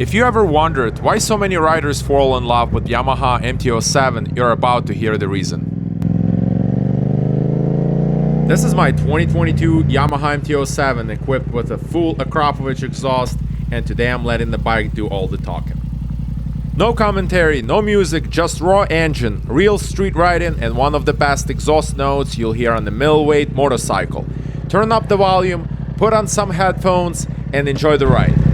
If you ever wondered why so many riders fall in love with Yamaha MT-07, you're about to hear the reason. This is my 2022 Yamaha MT-07 equipped with a full Akrapovic exhaust, and today I'm letting the bike do all the talking. No commentary, no music, just raw engine, real street riding, and one of the best exhaust notes you'll hear on a middleweight motorcycle. Turn up the volume, put on some headphones, and enjoy the ride.